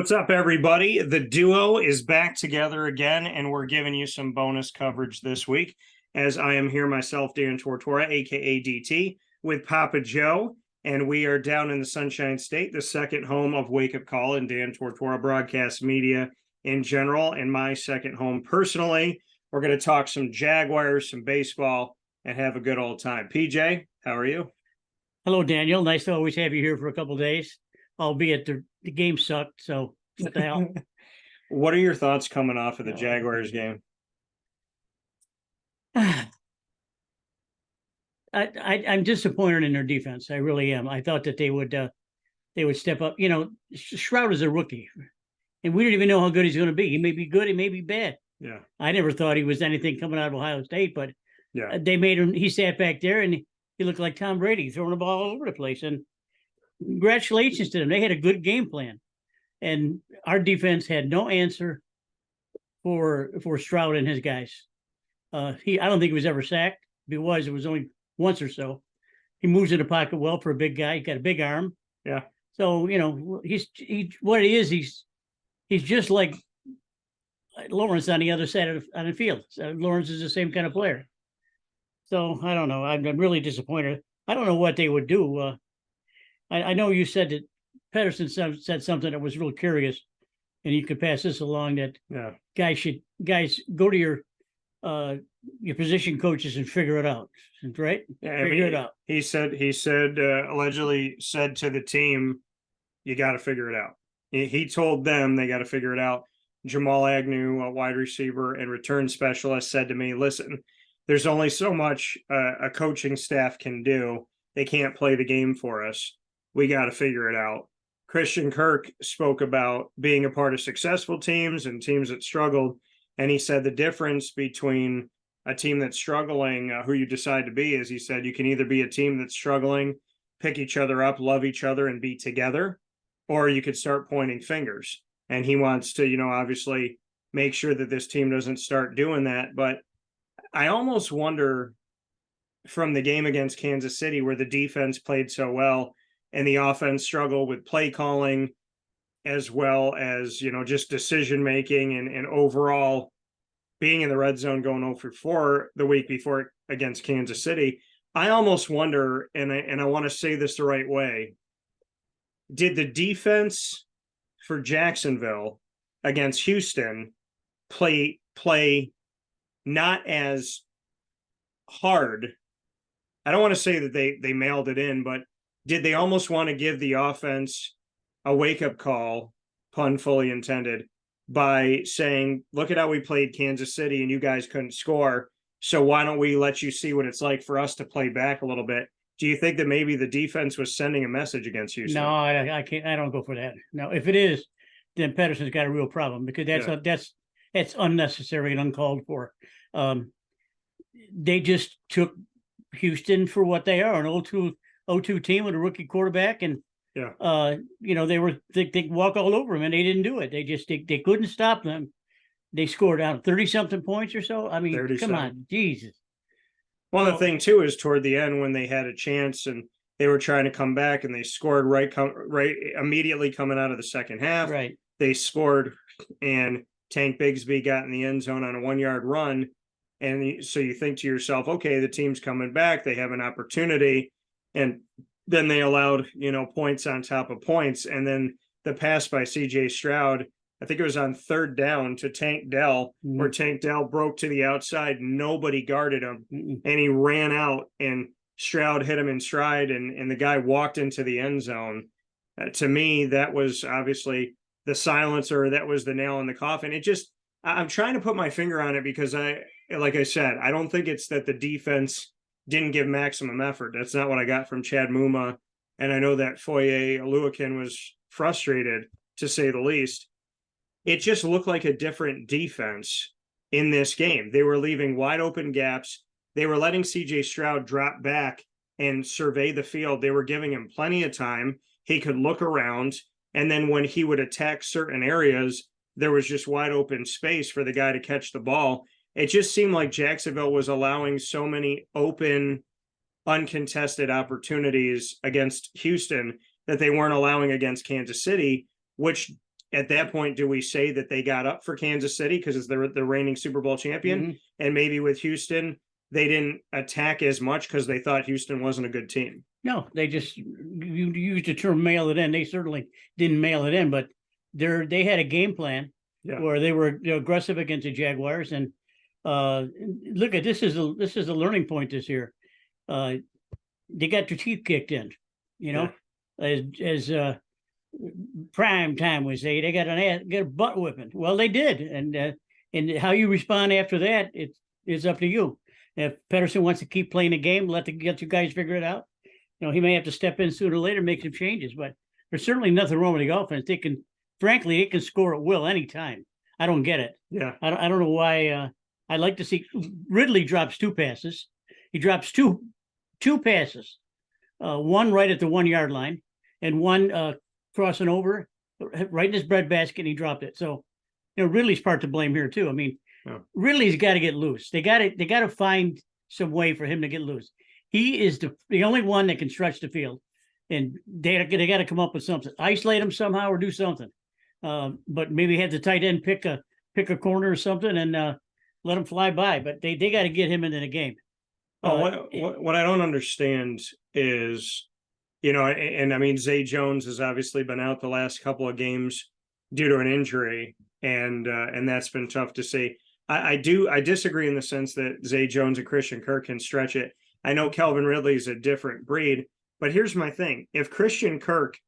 What's up, everybody? The duo is back together again, and we're giving you some bonus coverage this week, as I am here myself, Dan Tortora, aka DT, with Papa Joe, and we are down in the Sunshine State, the second home of Wake Up Call and Dan Tortora broadcast media in general, and my second home personally. We're going to talk some Jaguars, some baseball, and have a good old time. PJ, how are you? Hello, Daniel. Nice to always have you here for a couple of days, albeit the game sucked, so what the hell. What are your thoughts coming off of the Jaguars game? I'm disappointed in their defense. I really am. I thought that they would step up. You know, Stroud is a rookie, and we don't even know how good he's going to be. He may be good, he may be bad. Yeah. I never thought he was anything coming out of Ohio State, but yeah, they made him. He sat back there and he looked like Tom Brady throwing the ball all over the place. And congratulations to them. They had a good game plan. And our defense had no answer for Stroud and his guys. I don't think he was ever sacked. If he was, it was only once or so. He moves in the pocket well for a big guy. He's got a big arm. Yeah. So, you know, he's what he is, he's just like Lawrence on the other side of the field. So Lawrence is the same kind of player. So I don't know. I'm really disappointed. I don't know what they would do. I know you said that Pedersen said something that was real curious, and you could pass this along, that guys go to your position coaches and figure it out, right? Yeah, figure it out. He said allegedly said to the team, you got to figure it out. He told them they got to figure it out. Jamal Agnew, a wide receiver and return specialist, said to me, listen, there's only so much a coaching staff can do. They can't play the game for us. We got to figure it out. Christian Kirk spoke about being a part of successful teams and teams that struggled. And he said the difference between a team that's struggling, who you decide to be, is he said you can either be a team that's struggling, pick each other up, love each other, and be together, or you could start pointing fingers. And he wants to, obviously make sure that this team doesn't start doing that. But I almost wonder, from the game against Kansas City, where the defense played so well and the offense struggled with play calling, as well as, just decision making and overall being in the red zone, going 0 for 4 the week before against Kansas City. I almost wonder, and I want to say this the right way, did the defense for Jacksonville against Houston play not as hard? I don't want to say that they mailed it in, but did they almost want to give the offense a wake-up call, pun fully intended, by saying, look at how we played Kansas City and you guys couldn't score, so why don't we let you see what it's like for us to play back a little bit? Do you think that maybe the defense was sending a message against Houston? No, I can't. I don't go for that. No, if it is, then Pedersen's got a real problem, because that's unnecessary and uncalled for. They just took Houston for what they are, an 0-2 team with a rookie quarterback, and they walk all over them, and they didn't do it. They couldn't stop them. They scored out 30-something points or so. I mean, come on, Jesus. Well, the thing too is toward the end, when they had a chance and they were trying to come back, and they scored right immediately coming out of the second half. Right, they scored, and Tank Bigsby got in the end zone on a 1-yard run, and so you think to yourself, okay, the team's coming back, they have an opportunity, and then they allowed points on top of points, and then the pass by C.J. Stroud, I think it was on third down to Tank Dell, where Tank Dell broke to the outside. Nobody guarded him, and he ran out, and Stroud hit him in stride, and the guy walked into the end zone. To me, that was obviously the silencer. That was the nail in the coffin. I'm trying to put my finger on it, because like I said, I don't think it's that the defense didn't give maximum effort. That's not what I got from Chad Muma. And I know that Foye Oluokun was frustrated, to say the least. It just looked like a different defense in this game. They were leaving wide open gaps. They were letting C.J. Stroud drop back and survey the field. They were giving him plenty of time. He could look around. And then when he would attack certain areas, there was just wide open space for the guy to catch the ball. It just seemed like Jacksonville was allowing so many open, uncontested opportunities against Houston that they weren't allowing against Kansas City, which at that point, do we say that they got up for Kansas City because it's the reigning Super Bowl champion? Mhm. And maybe with Houston, they didn't attack as much because they thought Houston wasn't a good team. No, they just you used the term mail it in. They certainly didn't mail it in, but they had a game plan Yeah. where they were aggressive against the Jaguars. And look at this is a learning point this year. They got their teeth kicked in, you know, as prime time would say. They got a butt whipping. Well, they did, and how you respond after that, it's up to you. If Pedersen wants to keep playing the game, let you guys figure it out. You know, he may have to step in sooner or later, make some changes, but there's certainly nothing wrong with the offense. Frankly, they can score at will anytime. I don't get it. Yeah. I don't know why. I'd like to see Ridley drops 2 passes. He drops two passes, one right at the 1 yard line, and one crossing over right in his breadbasket, and he dropped it. So, you know, Ridley's part to blame here too. I mean, Ridley's got to get loose. They got to find some way for him to get loose. He is the only one that can stretch the field, and they got to come up with something. Isolate him somehow or do something. But maybe have the tight end pick a corner or something and let him fly by. But they got to get him into the game. What I don't understand is, you know, and I mean, Zay Jones has obviously been out the last couple of games due to an injury, and that's been tough to see. I disagree in the sense that Zay Jones and Christian Kirk can stretch it. I know Calvin Ridley is a different breed, but here's my thing. If Christian Kirk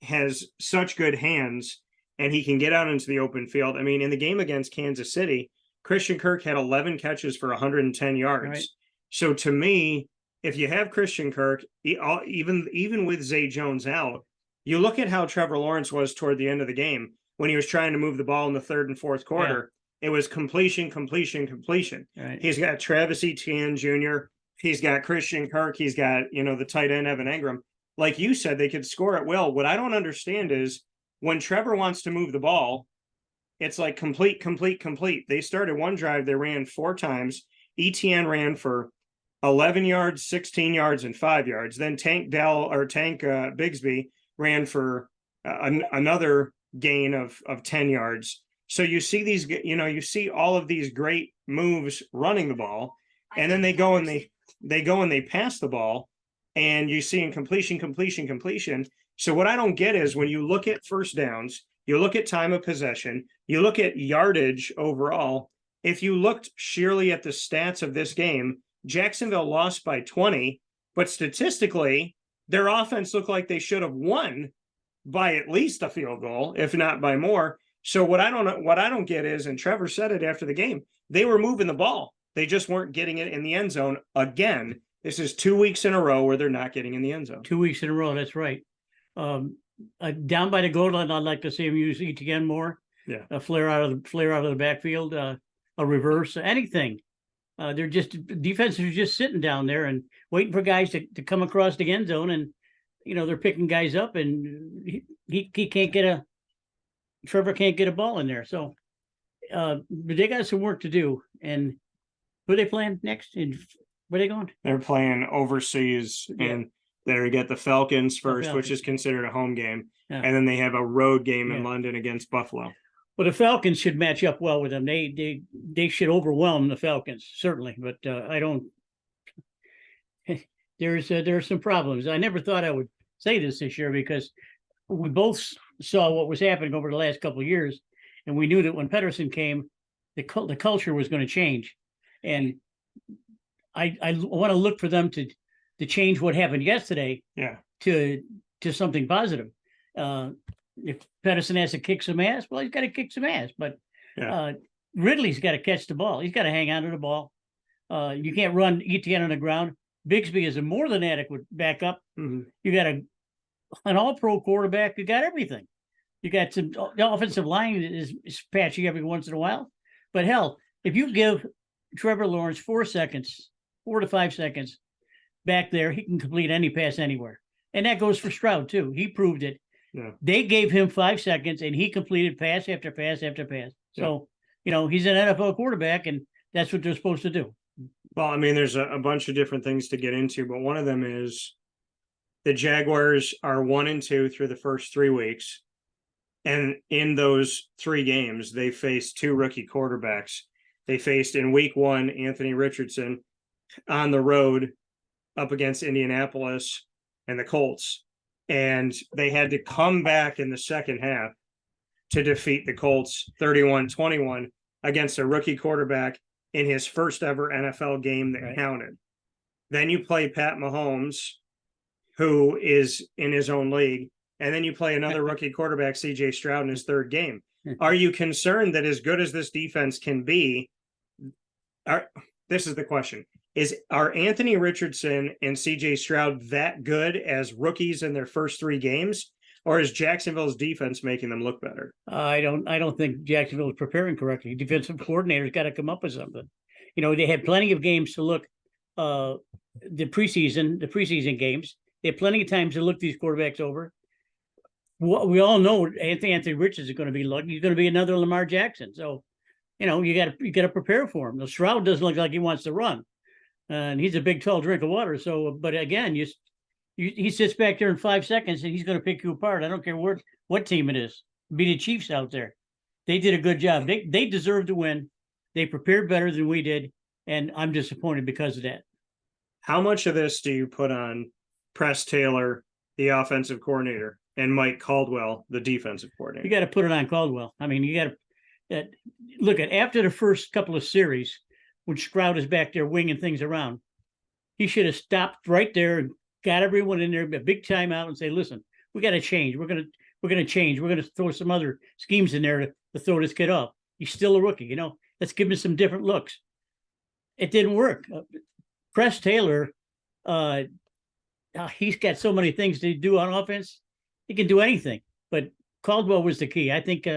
has such good hands and he can get out into the open field, I mean, in the game against Kansas City, Christian Kirk had 11 catches for 110 yards. Right. So to me, if you have Christian Kirk, even with Zay Jones out, you look at how Trevor Lawrence was toward the end of the game when he was trying to move the ball in the third and fourth quarter. Yeah. It was completion. Right. He's got Travis Etienne Jr., he's got Christian Kirk, he's got, you know, the tight end Evan Engram. Like you said, they could score at will. What I don't understand is when Trevor wants to move the ball, it's like complete. They started one drive, they ran 4 times. Etienne ran for 11 yards, 16 yards, and 5 yards. Then Tank Bigsby ran for another gain of 10 yards. So you see these, you know, you see all of these great moves running the ball, and then they go and they pass the ball, and you see in completion. So what I don't get is when you look at first downs, you look at time of possession, you look at yardage overall. If you looked sheerly at the stats of this game, Jacksonville lost by 20, but statistically, their offense looked like they should have won by at least a field goal, if not by more. So what I don't get is, and Trevor said it after the game, they were moving the ball. They just weren't getting it in the end zone. Again, this is 2 weeks in a row where they're not getting in the end zone. 2 weeks in a row, that's right. Down by the goal line, I'd like to see him use Etienne more. Yeah, a flare out of the backfield, a reverse, anything. They're just defenses are just sitting down there and waiting for guys to come across the end zone, and you know they're picking guys up, and he can't Trevor can't get a ball in there. So but they got some work to do. And who are they playing next? And where are they going? They're playing overseas, and they get the Falcons first, which is considered a home game, and then they have a road game in London against Buffalo. Well, the Falcons should match up well with them. They should overwhelm the Falcons, certainly. But I don't. There's some problems. I never thought I would say this year because we both saw what was happening over the last couple of years, and we knew that when Pedersen came, the culture was going to change, and I want to look for them to change what happened yesterday. To something positive. If Pedersen has to kick some ass, well, he's got to kick some ass. But Ridley's got to catch the ball. He's got to hang on to the ball. You can't run Etienne on the ground. Bigsby is a more than adequate backup. Mm-hmm. You got an all-pro quarterback. You got everything. You got the offensive line is patchy every once in a while. But hell, if you give Trevor Lawrence 4 to 5 seconds back there, he can complete any pass anywhere. And that goes for Stroud, too. He proved it. Yeah. They gave him 5 seconds, and he completed pass after pass after pass. So, you know, he's an NFL quarterback, and that's what they're supposed to do. Well, I mean, there's a bunch of different things to get into, but one of them is the Jaguars are 1-2 through the first 3 weeks. And in those 3 games, they faced 2 rookie quarterbacks. They faced in week 1, Anthony Richardson on the road up against Indianapolis and the Colts. And they had to come back in the second half to defeat the Colts 31-21 against a rookie quarterback in his first ever NFL game that counted. Then you play Pat Mahomes, who is in his own league, and then you play another rookie quarterback, CJ Stroud, in his 3rd game. Are you concerned that as good as this defense can be, this is the question, are Anthony Richardson and CJ Stroud that good as rookies in their first 3 games? Or is Jacksonville's defense making them look better? I don't think Jacksonville is preparing correctly. Defensive coordinators got to come up with something. You know, they had plenty of games to look the preseason games. They had plenty of times to look these quarterbacks over. We all know Anthony Richardson is going to be lucky. He's going to be another Lamar Jackson. So, you know, you got to prepare for him. The Stroud doesn't look like he wants to run, and he's a big, tall drink of water. So, but again, he sits back there in 5 seconds and he's going to pick you apart. I don't care what team it is. Be the Chiefs out there. They did a good job. They deserve to win. They prepared better than we did, and I'm disappointed because of that. How much of this do you put on Press Taylor, the offensive coordinator, and Mike Caldwell, the defensive coordinator? You got to put it on Caldwell. I mean, you got to look at after the first couple of series when Stroud is back there winging things around. He should have stopped right there and got everyone in there, a big timeout, and say, "Listen, we got to change. We're gonna change. We're gonna throw some other schemes in there to throw this kid off. He's still a rookie, you know. Let's give him some different looks." It didn't work. Press Taylor, he's got so many things to do on offense. He can do anything. But Caldwell was the key. I think.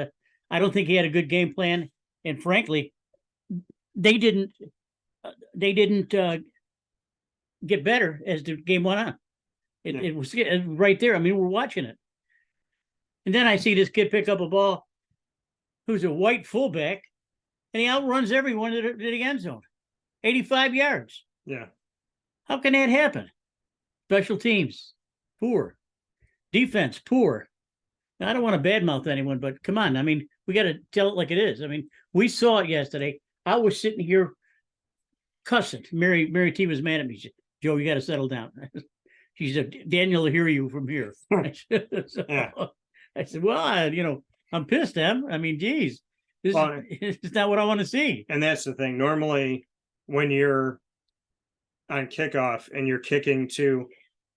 I don't think he had a good game plan, and frankly, they didn't get better as the game went on. It was right there. I mean, we're watching it. And then I see this kid pick up a ball who's a white fullback, and he outruns everyone to the end zone. 85 yards. Yeah. How can that happen? Special teams, poor. Defense, poor. Now, I don't want to badmouth anyone, but come on. I mean, we got to tell it like it is. I mean, we saw it yesterday. I was sitting here cussing. Mary T was mad at me. She said, "Joe, you got to settle down." She said, "Daniel will hear you from here." So, yeah. I said, "Well, I'm pissed, Em. I mean, geez, this is not what I want to see." And that's the thing. Normally, when you're on kickoff and you're kicking to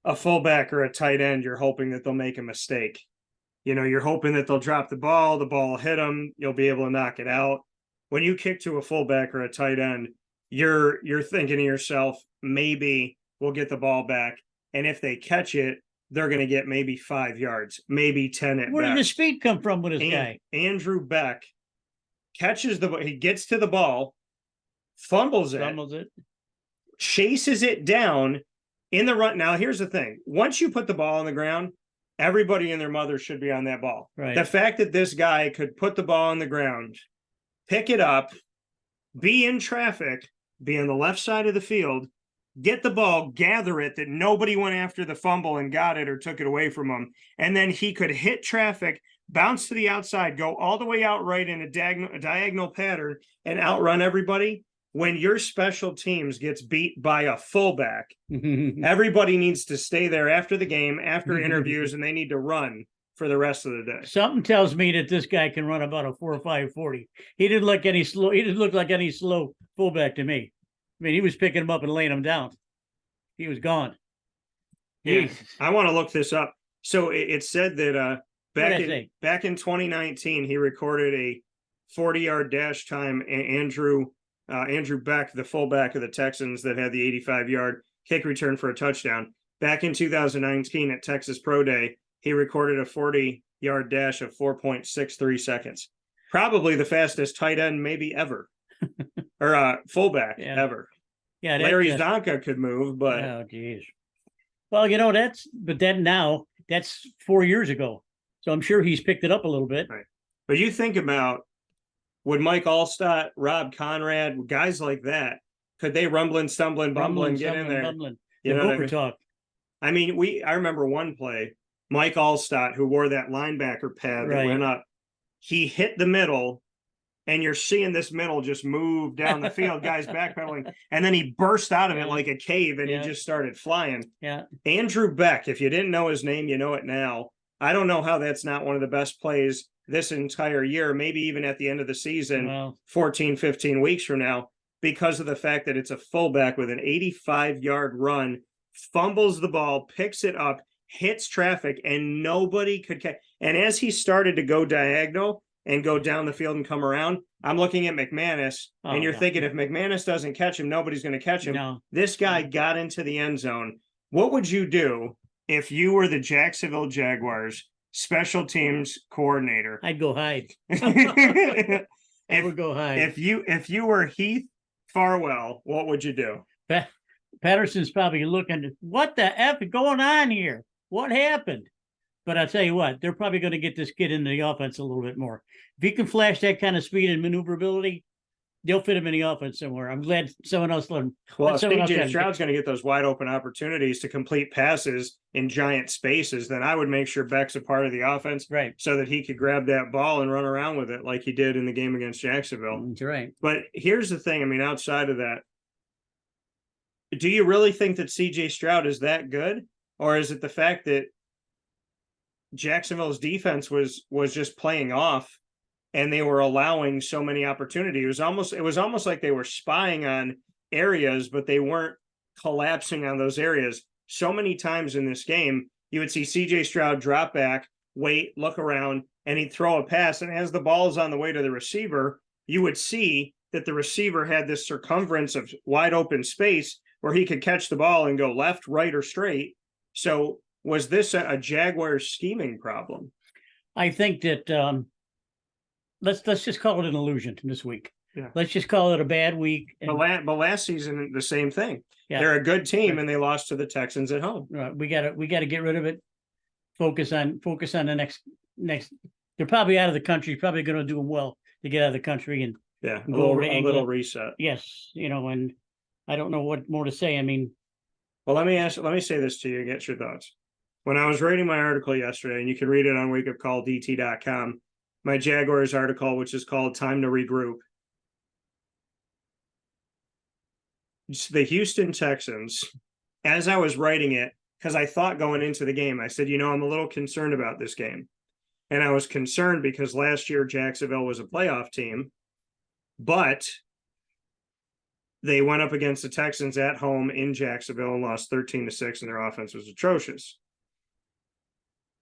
a fullback or a tight end, you're hoping that they'll make a mistake. You know, you're hoping that they'll drop the ball will hit them, you'll be able to knock it out. When you kick to a fullback or a tight end, you're thinking to yourself, maybe we'll get the ball back. And if they catch it, they're going to get maybe 5 yards, maybe 10 at Where best. did the speed come from with this guy? Andrew Beck catches he gets to the ball, fumbles it, chases it down in the run. Now, here's the thing. Once you put the ball on the ground, everybody and their mother should be on that ball. Right. The fact that this guy could put the ball on the ground, pick it up, be in traffic, be on the left side of the field, get the ball, gather it, that nobody went after the fumble and got it or took it away from him. And then he could hit traffic, bounce to the outside, go all the way out right in a diagonal pattern and outrun everybody. When your special teams gets beat by a fullback, everybody needs to stay there after the game, after interviews, and they need to run for the rest of the day. Something tells me that this guy can run about a 4.5 He didn't look any slow. He didn't look like any slow fullback to me. I mean, he was picking him up and laying him down. He was gone. Yeah, I want to look this up. So it said that back in 2019, he recorded a 40-yard dash time. Andrew Beck, the fullback of the Texans that had the 85-yard kick return for a touchdown. Back in 2019 at Texas Pro Day, he recorded a 40-yard dash of 4.63 seconds. Probably the fastest tight end maybe ever. Or fullback ever. Yeah, Larry Zonka could move, but oh geez. Well, that's 4 years ago. So I'm sure he's picked it up a little bit. Right. But you think about, would Mike Allstott, Rob Conrad, guys like that, could they rumbling, stumbling, bumbling, get in there? Bumbling. You know what I mean? Talk. I mean, I remember one play Mike Allstott, who wore that linebacker pad that Right. went up, he hit the middle, and you're seeing this middle just move down the field, guys backpedaling, and then he burst out of it like a cave, and he just started flying. Yeah. Andrew Beck, if you didn't know his name, you know it now. I don't know how that's not one of the best plays this entire year, maybe even at the end of the season, Well, 14, 15 weeks from now, because of the fact that it's a fullback with an 85-yard run, fumbles the ball, picks it up, hits traffic, and nobody could catch. And as he started to go diagonal and go down the field and come around, I'm looking at McManus, and you're thinking, if McManus doesn't catch him, nobody's going to catch him. No. This guy got into the end zone. What would you do if you were the Jacksonville Jaguars special teams coordinator? I'd go hide. I If, would go hide. if you were Heath Farwell, what would you do? Patterson's probably looking, what the F is going on here? What happened? But I'll tell you what, they're probably going to get this kid into the offense a little bit more. If he can flash that kind of speed and maneuverability, they'll fit him in the offense somewhere. I'm glad someone else let him. Well, if CJ Stroud's going to get those wide open opportunities to complete passes in giant spaces, then I would make sure Beck's a part of the offense, right, so that he could grab that ball and run around with it like he did in the game against Jacksonville. That's right. But here's the thing. I mean, outside of that, do you really think that CJ Stroud is that good? Or is it the fact that Jacksonville's defense was just playing off and they were allowing so many opportunities? It was almost like they were spying on areas, but they weren't collapsing on those areas. So many times in this game, you would see CJ Stroud drop back, wait, look around, and he'd throw a pass. And as the ball is on the way to the receiver, you would see that the receiver had this circumference of wide open space where he could catch the ball and go left, right, or straight. So was this a Jaguars scheming problem? I think that let's just call it an illusion this week. Yeah. Let's just call it a bad week. But last season, the same thing. Yeah. They're a good team, and they lost to the Texans at home. Right. We gotta get rid of it. Focus on the next. They're probably out of the country. Probably going to do them well to get out of the country and a go over to little England. reset. Yes, and I don't know what more to say. I mean, well, let me say this to you and get your thoughts. When I was writing my article yesterday, and you can read it on WakeUpCallDT.com, my Jaguars article, which is called "Time to Regroup." The Houston Texans, as I was writing it, because I thought going into the game, I said, I'm a little concerned about this game. And I was concerned because last year Jacksonville was a playoff team, but they went up against the Texans at home in Jacksonville and lost 13-6, and their offense was atrocious.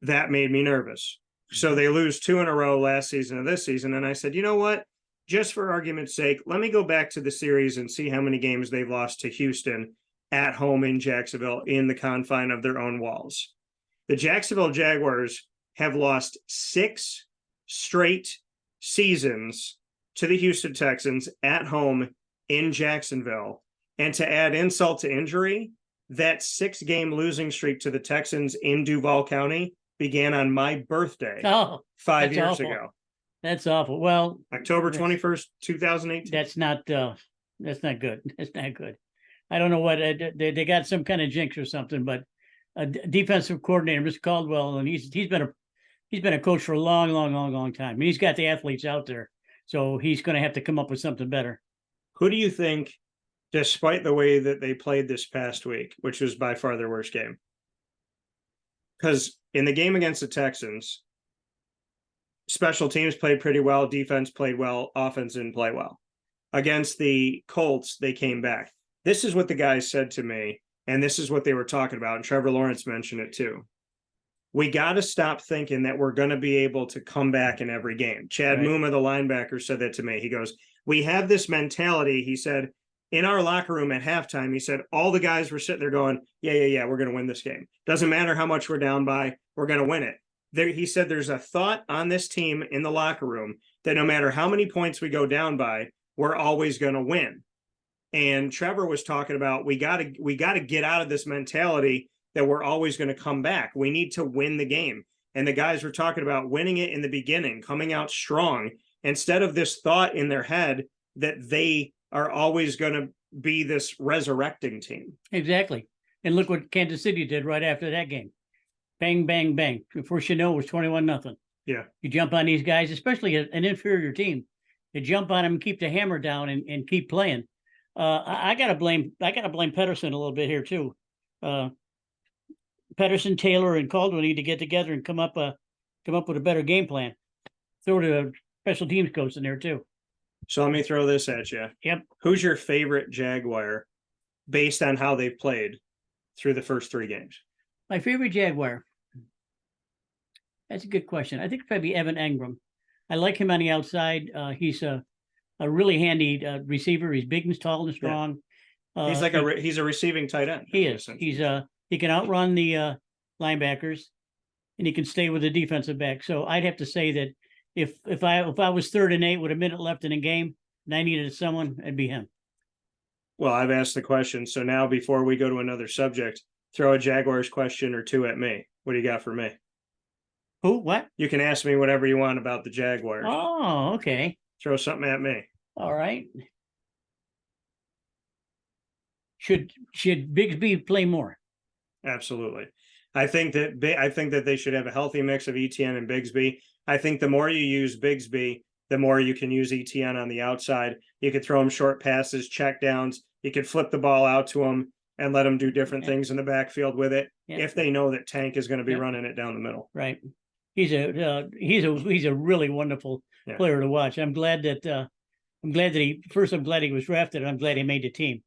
That made me nervous. So they lose 2 in a row last season and this season. And I said, you know what? Just for argument's sake, let me go back to the series and see how many games they've lost to Houston at home in Jacksonville in the confine of their own walls. The Jacksonville Jaguars have lost 6 straight seasons to the Houston Texans at home in Jacksonville. And to add insult to injury, that 6-game losing streak to the Texans in Duval County began on my birthday 5 years ago. That's awful. Well, October 21st, 2018. That's not good. That's not good. I don't know what they got, some kind of jinx or something, but a defensive coordinator, Mr. Caldwell, and he's been a coach for a long time. And he's got the athletes out there, so he's going to have to come up with something better. Who do you think, despite the way that they played this past week, which was by far their worst game? Because in the game against the Texans, special teams played pretty well, defense played well, offense didn't play well. Against the Colts, they came back. This is what the guys said to me, and this is what they were talking about, and Trevor Lawrence mentioned it too. We got to stop thinking that we're going to be able to come back in every game. Chad Muma, the linebacker, said that to me. He goes, we have this mentality, he said, in our locker room at halftime, he said, all the guys were sitting there going, yeah, we're going to win this game. Doesn't matter how much we're down by, we're going to win it. He said there's a thought on this team in the locker room that no matter how many points we go down by, we're always going to win. And Trevor was talking about we got to get out of this mentality that we're always going to come back. We need to win the game. And the guys were talking about winning it in the beginning, coming out strong, instead of this thought in their head that they are always going to be this resurrecting team. Exactly. And look what Kansas City did right after that game. bang, bang, bang. Before you know, it was 21-0. Yeah. You jump on these guys, especially an inferior team. You jump on them, keep the hammer down, and keep playing. I gotta blame Pedersen a little bit here too. Pedersen, Taylor, and Caldwell need to get together and come up with a better game plan. Throw the special teams coach in there too. So let me throw this at you. Yep. Who's your favorite Jaguar based on how they've played through the first 3 games? My favorite Jaguar. That's a good question. I think probably Evan Engram. I like him on the outside. He's a really handy receiver. He's big and tall and strong. He's like he's a receiving tight end. He is. He can outrun the linebackers, and he can stay with the defensive back. So I'd have to say that if I was 3rd and 8 with a minute left in the game and I needed someone, it'd be him. Well, I've asked the question. So now before we go to another subject, throw a Jaguars question or 2 at me. What do you got for me? Who? What? You can ask me whatever you want about the Jaguars. Oh, okay. Throw something at me. All right. Should Bigsby play more? Absolutely. I think that they should have a healthy mix of ETN and Bigsby. I think the more you use Bigsby, the more you can use ETN on the outside. You could throw him short passes, check downs. You could flip the ball out to him and let him do different things in the backfield with it. Yeah. If they know that Tank is going to be running it down the middle. Right. He's a really wonderful player to watch. I'm glad that he was drafted, and I'm glad he made the team.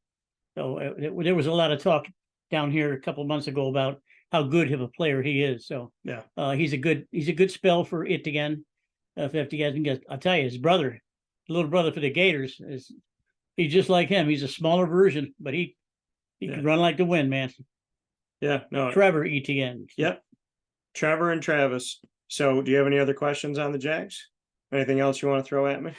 So there was a lot of talk down here a couple of months ago about how good of a player he is. So he's a good spell for it again. If you guys can get, I'll tell you, his brother, little brother for the Gators, he's just like him. He's a smaller version, but he can run like the wind, man. Yeah, no. Trevor Etienne. Yep. Trevor and Travis. So do you have any other questions on the Jags? Anything else you want to throw at me?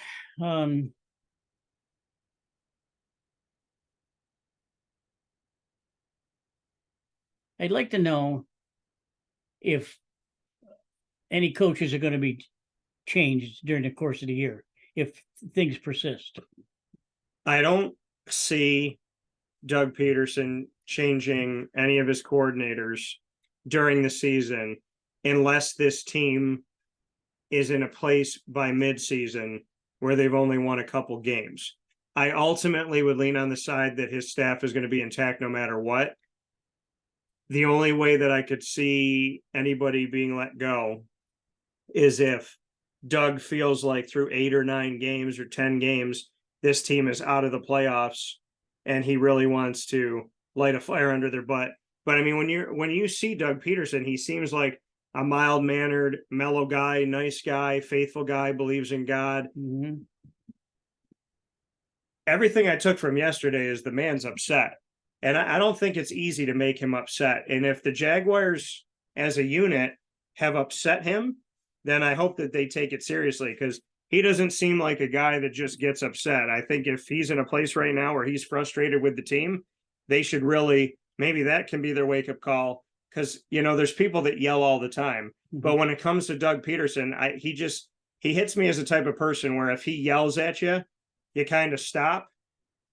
I'd like to know if any coaches are going to be changed during the course of the year, if things persist. I don't see Doug Peterson changing any of his coordinators during the season unless this team is in a place by midseason where they've only won a couple games. I ultimately would lean on the side that his staff is going to be intact no matter what. The only way that I could see anybody being let go is if Doug feels like through 8 or 9 games or 10 games, this team is out of the playoffs and he really wants to light a fire under their butt. But I mean, when you see Doug Peterson, he seems like a mild-mannered, mellow guy, nice guy, faithful guy, believes in God. Mm-hmm. Everything I took from yesterday is the man's upset. And I don't think it's easy to make him upset. And if the Jaguars as a unit have upset him, then I hope that they take it seriously, because he doesn't seem like a guy that just gets upset. I think if he's in a place right now where he's frustrated with the team, they should really, maybe that can be their wake-up call, because, there's people that yell all the time. Mm-hmm. But when it comes to Doug Peterson, he hits me as a type of person where if he yells at you, you kind of stop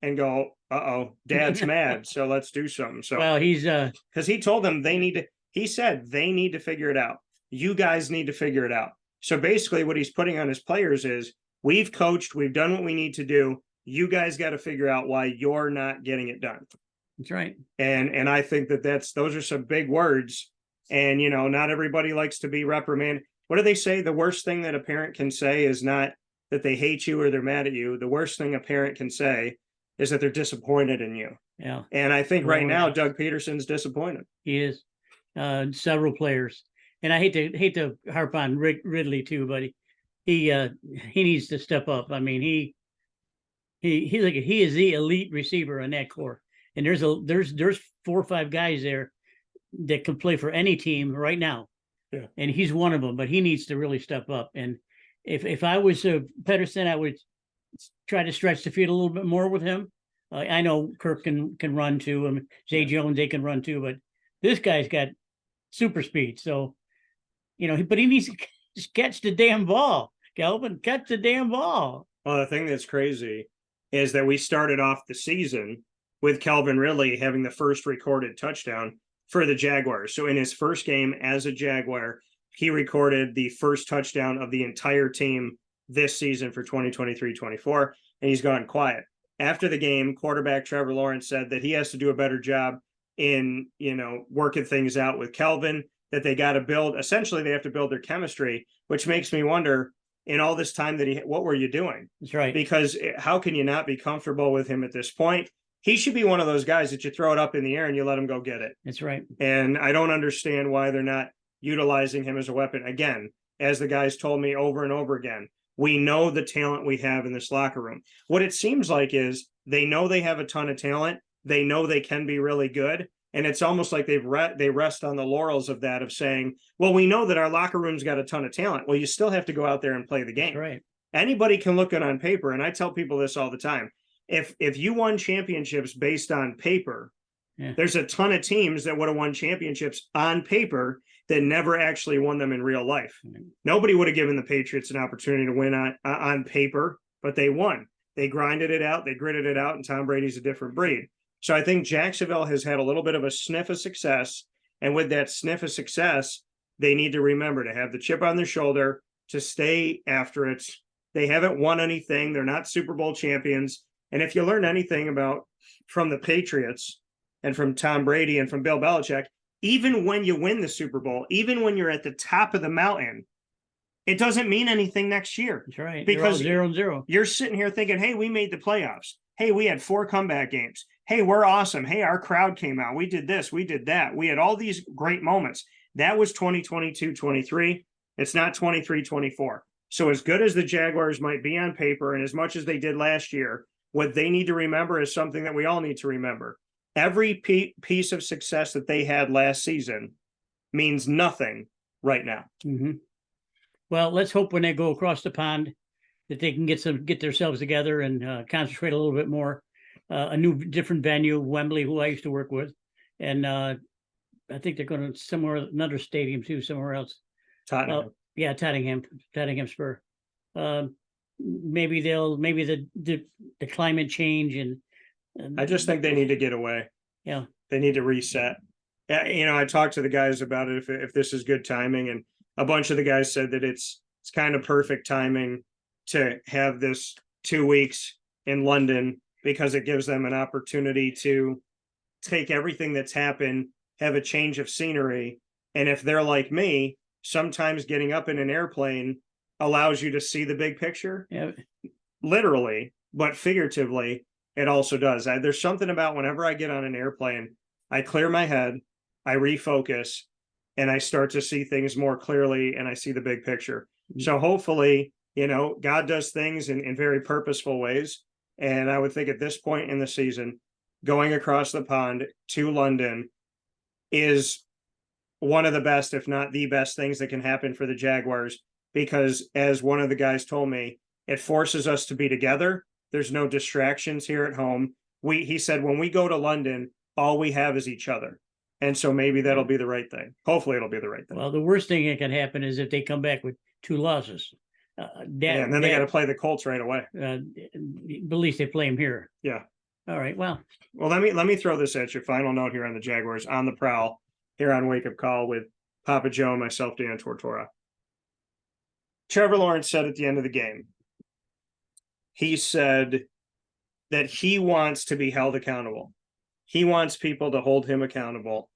and go, uh-oh, Dad's mad, so let's do something. So, well, he's because he told them he said they need to figure it out. You guys need to figure it out. So basically what he's putting on his players is, we've coached, we've done what we need to do. You guys got to figure out why you're not getting it done. That's right. And I think those are some big words. And, not everybody likes to be reprimanded. What do they say? The worst thing that a parent can say is not that they hate you or they're mad at you. The worst thing a parent can say is that they're disappointed in you. Yeah. And I think right now, Doug Peterson's disappointed. He is. Several players. And I hate to harp on Rick Ridley too, but he needs to step up. I mean, he is the elite receiver in that core. And there's 4 or 5 guys there that can play for any team right now. Yeah. And he's one of them, but he needs to really step up. And if I was Pedersen, I would try to stretch the field a little bit more with him. I know Kirk can run too. Zay Jones, they can run too, but this guy's got super speed. So, but he needs to just catch the damn ball. Calvin, catch the damn ball. Well, the thing that's crazy is that we started off the season with Calvin Ridley having the first recorded touchdown. for the Jaguars. So in his first game as a Jaguar, he recorded the first touchdown of the entire team this season for 2023-24, and he's gone quiet. After the game, quarterback Trevor Lawrence said that he has to do a better job in, working things out with Kelvin, that they got to build, essentially they have to build their chemistry, which makes me wonder, in all this time that what were you doing? That's right. Because how can you not be comfortable with him at this point? He should be one of those guys that you throw it up in the air and you let him go get it. That's right. And I don't understand why they're not utilizing him as a weapon. Again, as the guys told me over and over again, we know the talent we have in this locker room. What it seems like is they know they have a ton of talent. They know they can be really good. And it's almost like they rest on the laurels of that, of saying, well, we know that our locker room's got a ton of talent. Well, you still have to go out there and play the game. That's right. Anybody can look it on paper. And I tell people this all the time. If you won championships based on paper, there's a ton of teams that would have won championships on paper that never actually won them in real life. Nobody would have given the Patriots an opportunity to win on paper, but they won. They grinded it out, they gritted it out, and Tom Brady's a different breed. So I think Jacksonville has had a little bit of a sniff of success, and with that sniff of success, they need to remember to have the chip on their shoulder, to stay after it. They haven't won anything. They're not Super Bowl champions. And if you learn anything from the Patriots and from Tom Brady and from Bill Belichick, even when you win the Super Bowl, even when you're at the top of the mountain, it doesn't mean anything next year. That's right. Because 0-0. You're sitting here thinking, hey, we made the playoffs. Hey, we had 4 comeback games. Hey, we're awesome. Hey, our crowd came out. We did this. We did that. We had all these great moments. That was 2022-23. It's not 23-24. So as good as the Jaguars might be on paper, and as much as they did last year, what they need to remember is something that we all need to remember. Every piece of success that they had last season means nothing right now. Mm-hmm. Well, let's hope when they go across the pond that they can get themselves together and concentrate a little bit more. A different venue, Wembley, who I used to work with, and I think they're going to another stadium too, somewhere else. Tottenham. Tottenham Spur. Maybe the climate change and I just think they need to get away. Yeah, they need to reset. I talked to the guys about it if this is good timing, and a bunch of the guys said that it's kind of perfect timing to have this 2 weeks in London, because it gives them an opportunity to take everything that's happened, have a change of scenery. And if they're like me, sometimes getting up in an airplane allows you to see the big picture. Yeah. Literally, but figuratively, it also does. There's something about whenever I get on an airplane, I clear my head, I refocus, and I start to see things more clearly, and I see the big picture. So hopefully, God does things in very purposeful ways. And I would think at this point in the season, going across the pond to London is one of the best, if not the best things that can happen for the Jaguars, because as one of the guys told me, it forces us to be together. There's no distractions here at home. He said, when we go to London, all we have is each other. And so maybe that'll be the right thing. Hopefully it'll be the right thing. Well, the worst thing that can happen is if they come back with 2 losses. And then they got to play the Colts right away. At least they play them here. Yeah. All right. Well, let me throw this at you. Final note here on the Jaguars on the Prowl here on Wake Up Call with Papa Joe and myself, Dan Tortora. Trevor Lawrence said at the end of the game, he said that he wants to be held accountable. He wants people to hold him accountable.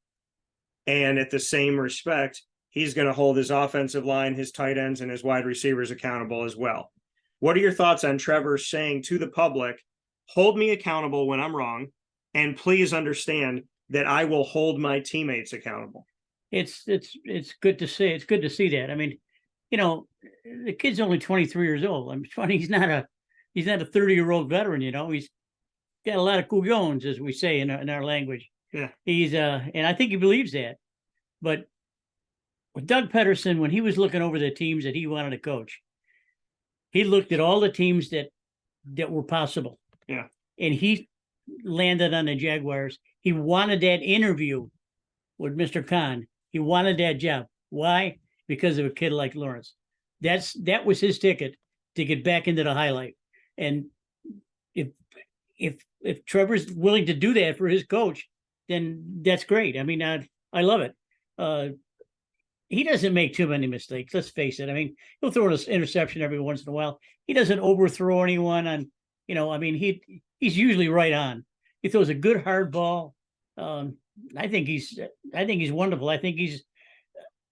And at the same respect, he's going to hold his offensive line, his tight ends, and his wide receivers accountable as well. What are your thoughts on Trevor saying to the public, hold me accountable when I'm wrong, and please understand that I will hold my teammates accountable? It's good to see. It's good to see that. I mean, the kid's only 23 years old. I'm funny. He's not a 30-year-old veteran. He's got a lot of couillons, as we say in our language. Yeah. He's and I think he believes that. But with Doug Peterson, when he was looking over the teams that he wanted to coach, he looked at all the teams that were possible. Yeah. And he landed on the Jaguars. He wanted that interview with Mr. Khan. He wanted that job. Why? Because of a kid like Lawrence. That was his ticket to get back into the highlight. And if Trevor's willing to do that for his coach, then that's great. I mean, I love it. He doesn't make too many mistakes. Let's face it. I mean, he'll throw an interception every once in a while. He doesn't overthrow anyone on, I mean, he's usually right on. He throws a good hard ball. I think he's wonderful. I think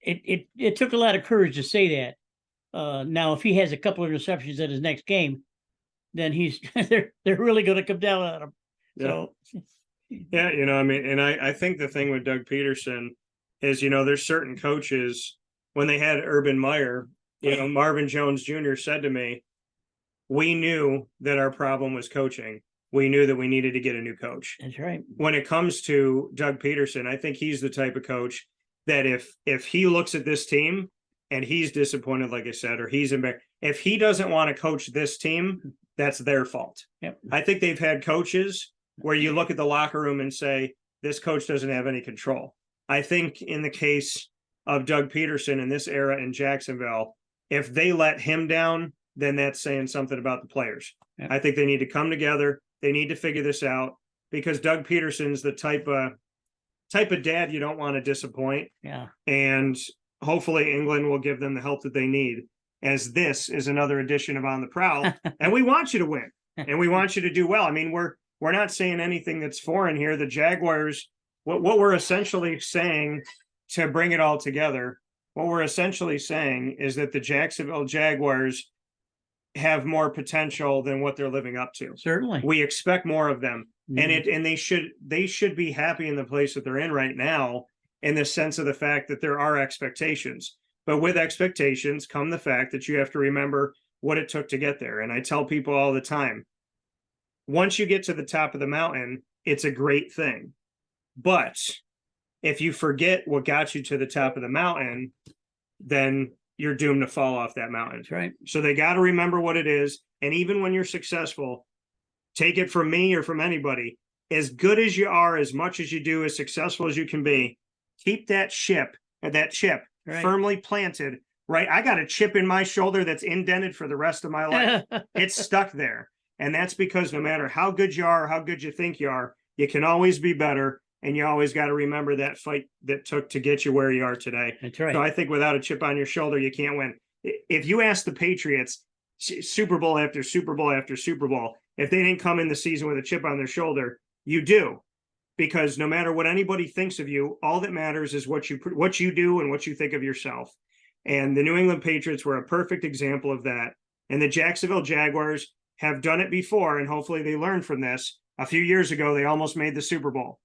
it took a lot of courage to say that. Now, if he has a couple of interceptions at his next game, then they're really going to come down on him. Yeah. So, yeah, I mean, and I think the thing with Doug Peterson is, there's certain coaches, when they had Urban Meyer, Marvin Jones Jr. said to me, we knew that our problem was coaching. We knew that we needed to get a new coach. That's right. When it comes to Doug Peterson, I think he's the type of coach that if he looks at this team and he's disappointed, like I said, or he's embarrassed, if he doesn't want to coach this team, that's their fault. Yep. I think they've had coaches where you look at the locker room and say, this coach doesn't have any control. I think in the case of Doug Peterson in this era in Jacksonville, if they let him down, then that's saying something about the players. Yep. I think they need to come together. They need to figure this out, because Doug Peterson's the type of dad you don't want to disappoint. Yeah. And hopefully England will give them the help that they need, as this is another edition of On the Prowl. And we want you to win, and we want you to do well. I mean, we're not saying anything that's foreign here. The Jaguars, what we're essentially saying, to bring it all together, what we're essentially saying is that the Jacksonville Jaguars have more potential than what they're living up to. Certainly. We expect more of them. Mm-hmm. And they should be happy in the place that they're in right now, in the sense of the fact that there are expectations. But with expectations come the fact that you have to remember what it took to get there. And I tell people all the time, once you get to the top of the mountain, it's a great thing. But if you forget what got you to the top of the mountain, then you're doomed to fall off that mountain. That's right. So they got to remember what it is. And even when you're successful, take it from me or from anybody, as good as you are, as much as you do, as successful as you can be, keep that chip right, firmly planted. Right. I got a chip in my shoulder that's indented for the rest of my life. It's stuck there. And that's because no matter how good you are, or how good you think you are, you can always be better. And you always got to remember that fight that took to get you where you are today. That's right. So I think without a chip on your shoulder, you can't win. If you ask the Patriots, Super Bowl after Super Bowl after Super Bowl, if they didn't come in the season with a chip on their shoulder, you do. Because no matter what anybody thinks of you, all that matters is what you do and what you think of yourself. And the New England Patriots were a perfect example of that. And the Jacksonville Jaguars have done it before, and hopefully they learned from this. A few years ago, they almost made the Super Bowl.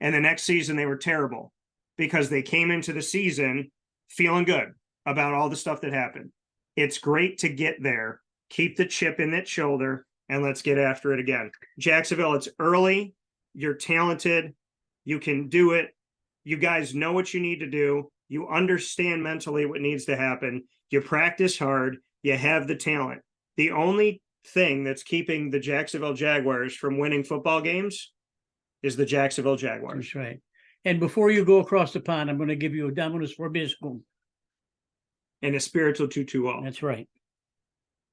And the next season, they were terrible because they came into the season feeling good about all the stuff that happened. It's great to get there, keep the chip in that shoulder, and let's get after it again. Jacksonville, it's early. You're talented. You can do it. You guys know what you need to do. You understand mentally what needs to happen. You practice hard. You have the talent. The only thing that's keeping the Jacksonville Jaguars from winning football games is the Jacksonville Jaguars. That's right. And before you go across the pond, I'm going to give you a Dominus Vobiscum. And a spiritual 2-2-0. That's right.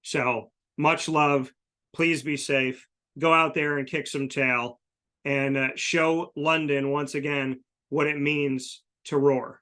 So much love. Please be safe. Go out there and kick some tail and show London once again what it means to roar.